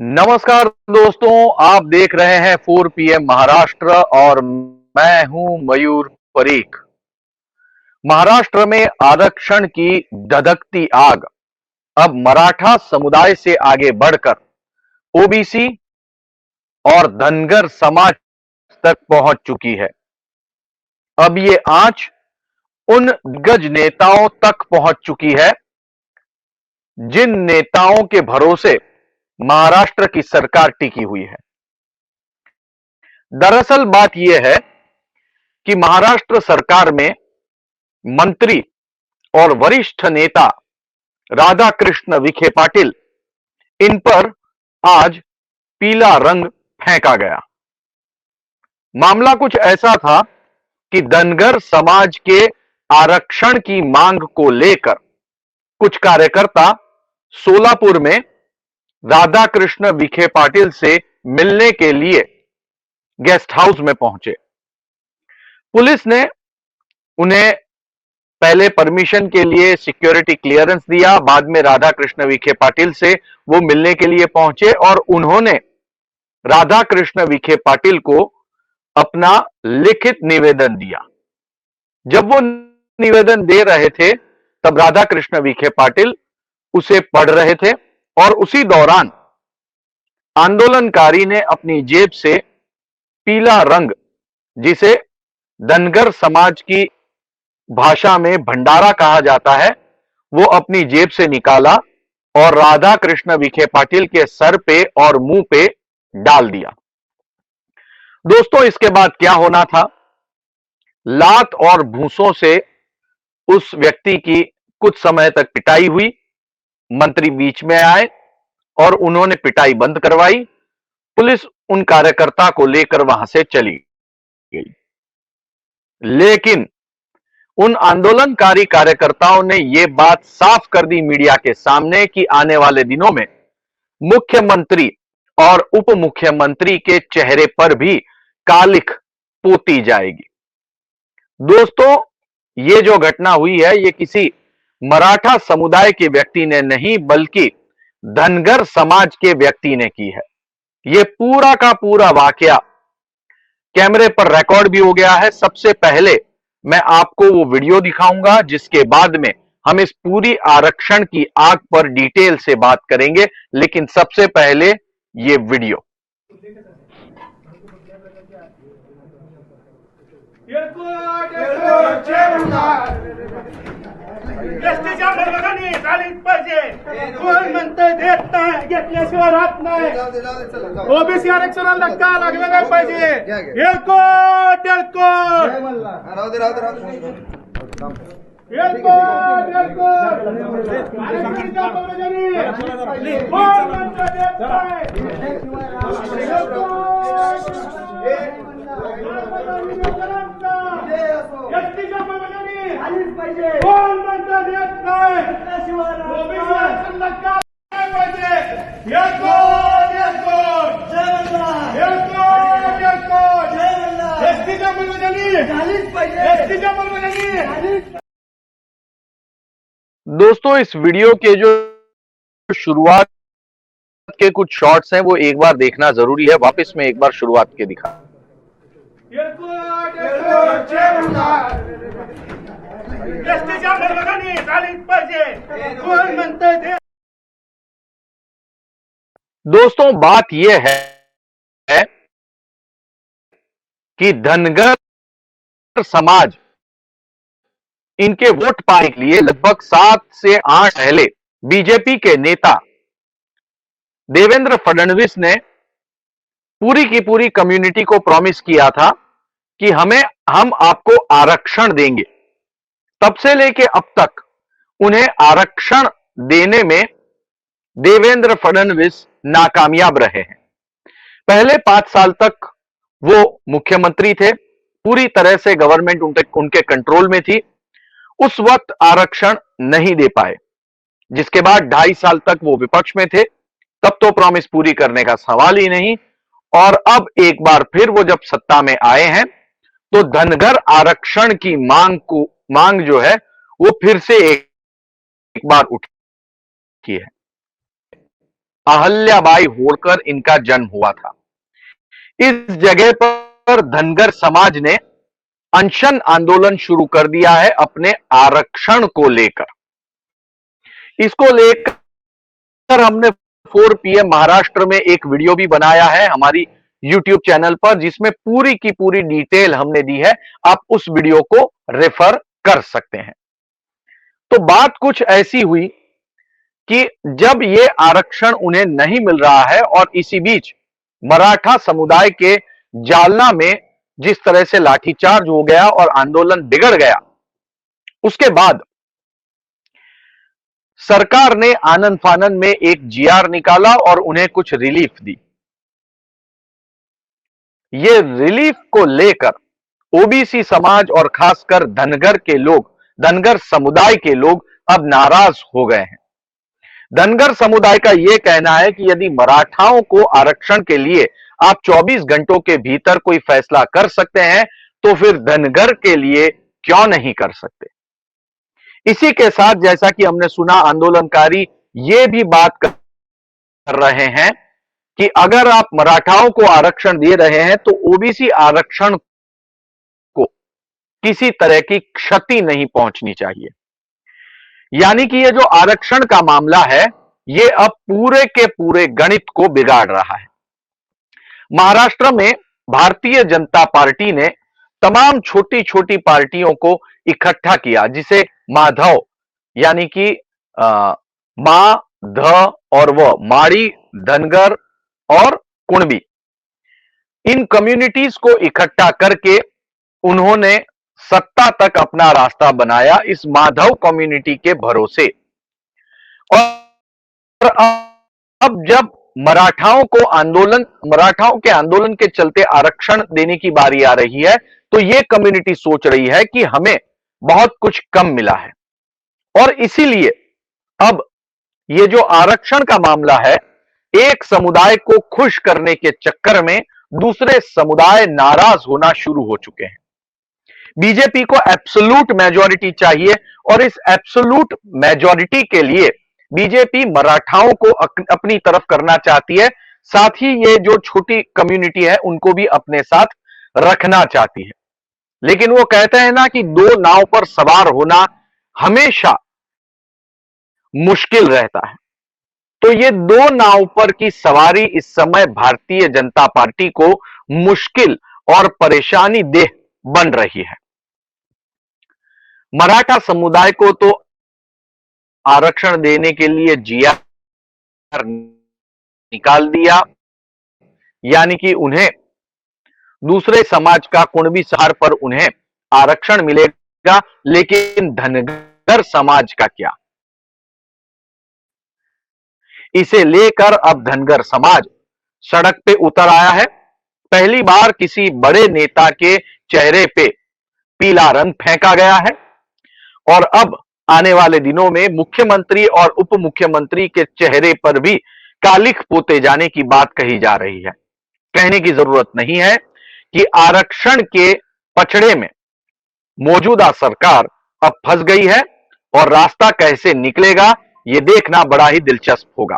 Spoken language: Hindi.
नमस्कार दोस्तों, आप देख रहे हैं 4 PM महाराष्ट्र और मैं हूं मयूर परीख। महाराष्ट्र में आरक्षण की धधकती आग अब मराठा समुदाय से आगे बढ़कर ओबीसी और धनगर समाज तक पहुंच चुकी है। अब ये आंच उन दिग्गज नेताओं तक पहुंच चुकी है जिन नेताओं के भरोसे महाराष्ट्र की सरकार टिकी हुई है। दरअसल बात यह है कि महाराष्ट्र सरकार में मंत्री और वरिष्ठ नेता राधाकृष्ण विखे पाटिल, इन पर आज पीला रंग फेंका गया। मामला कुछ ऐसा था कि धनगर समाज के आरक्षण की मांग को लेकर कुछ कार्यकर्ता सोलापुर में राधाकृष्ण विखे पाटिल से मिलने के लिए गेस्ट हाउस में पहुंचे। पुलिस ने उन्हें पहले परमिशन के लिए सिक्योरिटी क्लियरेंस दिया, बाद में राधाकृष्ण विखे पाटिल से वो मिलने के लिए पहुंचे और उन्होंने राधाकृष्ण विखे पाटिल को अपना लिखित निवेदन दिया। जब वो निवेदन दे रहे थे तब राधाकृष्ण विखे पाटिल उसे पढ़ रहे थे और उसी दौरान आंदोलनकारी ने अपनी जेब से पीला रंग, जिसे धनगर समाज की भाषा में भंडारा कहा जाता है, वो अपनी जेब से निकाला और राधाकृष्ण विखे पाटिल के सर पे और मुंह पे डाल दिया। दोस्तों, इसके बाद क्या होना था? लात और भूसों से उस व्यक्ति की कुछ समय तक पिटाई हुई। मंत्री बीच में आए और उन्होंने पिटाई बंद करवाई। पुलिस उन कार्यकर्ता को लेकर वहां से चली गई, लेकिन उन आंदोलनकारी कार्यकर्ताओं ने यह बात साफ कर दी मीडिया के सामने कि आने वाले दिनों में मुख्यमंत्री और उप मुख्यमंत्री के चेहरे पर भी कालिख पोती जाएगी। दोस्तों, ये जो घटना हुई है, ये किसी मराठा समुदाय के व्यक्ति ने नहीं बल्कि धनगर समाज के व्यक्ति ने की है। ये पूरा का पूरा वाकया कैमरे पर रिकॉर्ड भी हो गया है। सबसे पहले मैं आपको वो वीडियो दिखाऊंगा, जिसके बाद में हम इस पूरी आरक्षण की आग पर डिटेल से बात करेंगे, लेकिन सबसे पहले ये वीडियो। एसटीच्या मालकांनी झालीच पाहिजे. कोण म्हणतंय देत नाही, घेतल्याशिवाय राहत नाही. ओबीसी आरक्षणाला धक्का लागला नाही पाहिजे. एलकोट एलकोट राहू दे एलकोट एलकोट आरक्षणाच्या मालकांनी कोण म्हणतंय देत नाही. एसटीच्या मालकांनी झालीच पाहिजे. कोण म्हणतं देत नाही. ओबीसी आरक्षण धक्का लागला पाहिजे. एलकोट एलकोट एलकोट एलकोट एसटीच्या मालकांनी झालीच पाहिजे. एसटीच्या मालकांनी. दोस्तों, इस वीडियो के जो शुरुआत के कुछ शॉट्स हैं वो एक बार देखना जरूरी है। वापस में एक बार शुरुआत के दिखा। एलकोट एलकोट एसटीच्या मालकांनी झालीच पाहिजे. कोण म्हणतंय देत. दोस्तों, बात यह है कि धनगर समाज इनके वोट पाने के लिए लगभग 7 से 8 पहले बीजेपी के नेता देवेंद्र फडणवीस ने पूरी की पूरी कम्युनिटी को प्रॉमिस किया था कि हम आपको आरक्षण देंगे। तब से लेके अब तक उन्हें आरक्षण देने में देवेंद्र फडणवीस नाकामयाब रहे हैं। पहले 5 साल तक वो मुख्यमंत्री थे, पूरी तरह से गवर्नमेंट उनके कंट्रोल में थी। उस वक्त आरक्षण नहीं दे पाए, जिसके बाद 2.5 साल तक वो विपक्ष में थे, तब तो प्रॉमिस पूरी करने का सवाल ही नहीं। और अब एक बार फिर वो जब सत्ता में आए हैं तो धनगर आरक्षण की मांग जो है वो फिर से एक बार उठी है। अहल्याबाई होळकर इनका जन्म हुआ था। इस जगह पर धनगर समाज ने अनशन आंदोलन शुरू कर दिया है अपने आरक्षण को लेकर। इसको लेकर हमने 4 PM महाराष्ट्र में एक वीडियो भी बनाया है हमारी YouTube चैनल पर, जिसमें पूरी की पूरी डिटेल हमने दी है। आप उस वीडियो को रेफर कर सकते हैं। तो बात कुछ ऐसी हुई कि जब ये आरक्षण उन्हें नहीं मिल रहा है और इसी बीच मराठा समुदाय के जालना में जिस तरह से लाठीचार्ज हो गया और आंदोलन बिगड़ गया, उसके बाद सरकार ने आनन फानन में एक GR निकाला और उन्हें कुछ रिलीफ दी। ये रिलीफ को लेकर OBC समाज और खासकर धनगर के लोग, धनगर समुदाय के लोग अब नाराज हो गए हैं। धनगर समुदाय का यह कहना है कि यदि मराठाओं को आरक्षण के लिए आप 24 घंटों के भीतर कोई फैसला कर सकते हैं, तो फिर धनगर के लिए क्यों नहीं कर सकते। इसी के साथ जैसा कि हमने सुना, आंदोलनकारी ये भी बात कर रहे हैं कि अगर आप मराठाओं को आरक्षण दे रहे हैं तो OBC आरक्षण को किसी तरह की क्षति नहीं पहुंचनी चाहिए। यानी कि ये जो आरक्षण का मामला है, ये अब पूरे के पूरे गणित को बिगाड़ रहा है। महाराष्ट्र में भारतीय जनता पार्टी ने तमाम छोटी छोटी पार्टियों को इकट्ठा किया, जिसे माधव यानी कि मा, ध और व, माड़ी, धनगर और कुणबी, इन कम्युनिटीज को इकट्ठा करके उन्होंने सत्ता तक अपना रास्ता बनाया इस माधव कम्युनिटी के भरोसे। और अब जब मराठाओं के आंदोलन के चलते आरक्षण देने की बारी आ रही है, तो यह कम्युनिटी सोच रही है कि हमें बहुत कुछ कम मिला है और इसीलिए अब ये जो आरक्षण का मामला है, एक समुदाय को खुश करने के चक्कर में दूसरे समुदाय नाराज होना शुरू हो चुके हैं। बीजेपी को एब्सोल्यूट मेजॉरिटी चाहिए और इस एब्सोल्यूट मेजॉरिटी के लिए बीजेपी मराठाओं को अपनी तरफ करना चाहती है, साथ ही ये जो छोटी कम्युनिटी है उनको भी अपने साथ रखना चाहती है। लेकिन वो कहते हैं ना कि दो नाव पर सवार होना हमेशा मुश्किल रहता है। तो ये दो नाव पर की सवारी इस समय भारतीय जनता पार्टी को मुश्किल और परेशानी देह बन रही है। मराठा समुदाय को तो आरक्षण देने के लिए GR निकाल दिया, यानी कि उन्हें दूसरे समाज का कुणबी सहार पर उन्हें आरक्षण मिलेगा, लेकिन धनगर समाज का क्या। इसे लेकर अब धनगर समाज सड़क पे उतर आया है। पहली बार किसी बड़े नेता के चेहरे पे पीला रंग फेंका गया है और अब आने वाले दिनों में मुख्यमंत्री और उप मुख्यमंत्री के चेहरे पर भी कालिख पोते जाने की बात कही जा रही है। कहने की जरूरत नहीं है कि आरक्षण के पछड़े में मौजूदा सरकार अब फंस गई है और रास्ता कैसे निकलेगा, यह देखना बड़ा ही दिलचस्प होगा।